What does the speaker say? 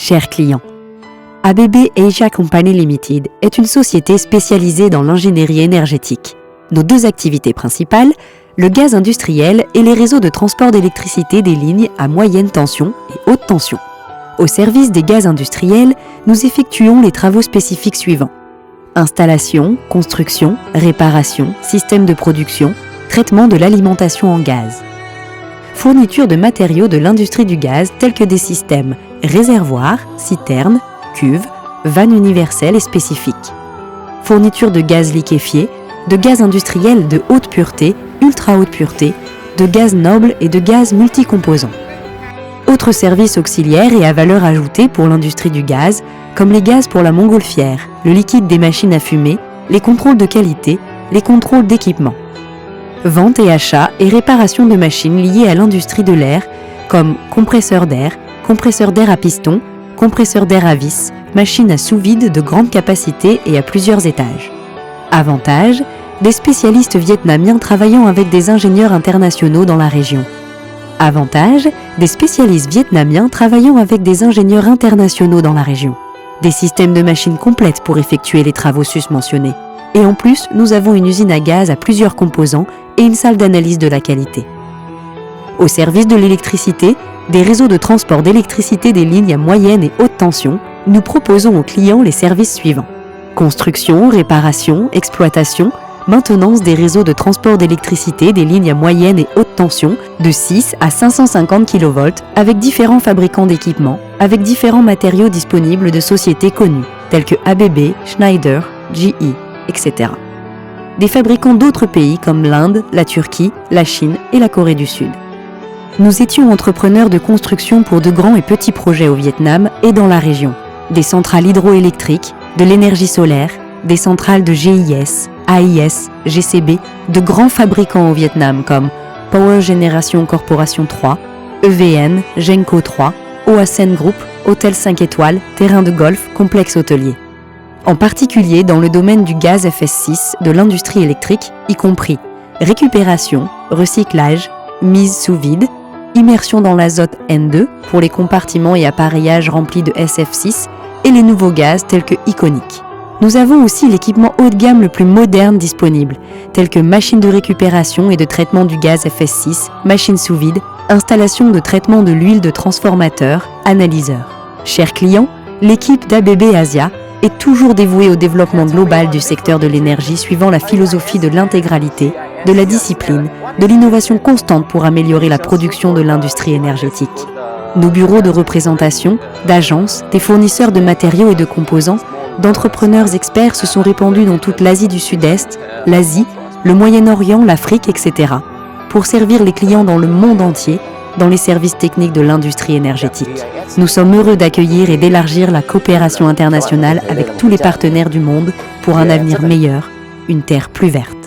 Chers clients, ABB Asia Company Limited est une société spécialisée dans l'ingénierie énergétique. Nos deux activités principales, le gaz industriel et les réseaux de transport d'électricité des lignes à moyenne tension et haute tension. Au service des gaz industriels, nous effectuons les travaux spécifiques suivants. Installation, construction, réparation, système de production, traitement de l'alimentation en gaz. Fourniture de matériaux de l'industrie du gaz tels que des systèmes réservoirs, citernes, cuves, vannes universelles et spécifiques. Fourniture de gaz liquéfié, de gaz industriel de haute pureté, ultra haute pureté, de gaz noble et de gaz multicomposants. Autres services auxiliaires et à valeur ajoutée pour l'industrie du gaz, comme les gaz pour la montgolfière, le liquide des machines à fumer, les contrôles de qualité, les contrôles d'équipement. Vente et achat et réparation de machines liées à l'industrie de l'air, comme compresseurs d'air à piston, compresseurs d'air à vis, machines à sous-vide de grande capacité et à plusieurs étages. Avantage, des spécialistes vietnamiens travaillant avec des ingénieurs internationaux dans la région. Avantage, des spécialistes vietnamiens travaillant avec des ingénieurs internationaux dans la région. Des systèmes de machines complètes pour effectuer les travaux susmentionnés. Et en plus, nous avons une usine à gaz à plusieurs composants et une salle d'analyse de la qualité. Au service de l'électricité, des réseaux de transport d'électricité des lignes à moyenne et haute tension, nous proposons aux clients les services suivants. Construction, réparation, exploitation, maintenance des réseaux de transport d'électricité des lignes à moyenne et haute tension de 6 à 550 kV avec différents fabricants d'équipements, avec différents matériaux disponibles de sociétés connues, telles que ABB, Schneider, GE, etc. Des fabricants d'autres pays comme l'Inde, la Turquie, la Chine et la Corée du Sud. Nous étions entrepreneurs de construction pour de grands et petits projets au Vietnam et dans la région. Des centrales hydroélectriques, de l'énergie solaire, des centrales de GIS, AIS, GCB, de grands fabricants au Vietnam comme Power Generation Corporation 3, EVN, Genco 3, Oasen Group, Hôtel 5 étoiles, terrain de golf, complexe hôtelier. En particulier dans le domaine du gaz FS6, de l'industrie électrique, y compris récupération, recyclage, mise sous vide, immersion dans l'azote N2 pour les compartiments et appareillages remplis de SF6 et les nouveaux gaz tels que Iconic. Nous avons aussi l'équipement haut de gamme le plus moderne disponible, tels que machines de récupération et de traitement du gaz FS6, machines sous vide, installation de traitement de l'huile de transformateur, analyseur. Chers clients, l'équipe d'ABB Asia est toujours dévouée au développement global du secteur de l'énergie suivant la philosophie de l'intégralité, de la discipline, de l'innovation constante pour améliorer la production de l'industrie énergétique. Nos bureaux de représentation, d'agences, des fournisseurs de matériaux et de composants, d'entrepreneurs experts se sont répandus dans toute l'Asie du Sud-Est, l'Asie, le Moyen-Orient, l'Afrique, etc. pour servir les clients dans le monde entier dans les services techniques de l'industrie énergétique. Nous sommes heureux d'accueillir et d'élargir la coopération internationale avec tous les partenaires du monde pour un avenir meilleur, une terre plus verte.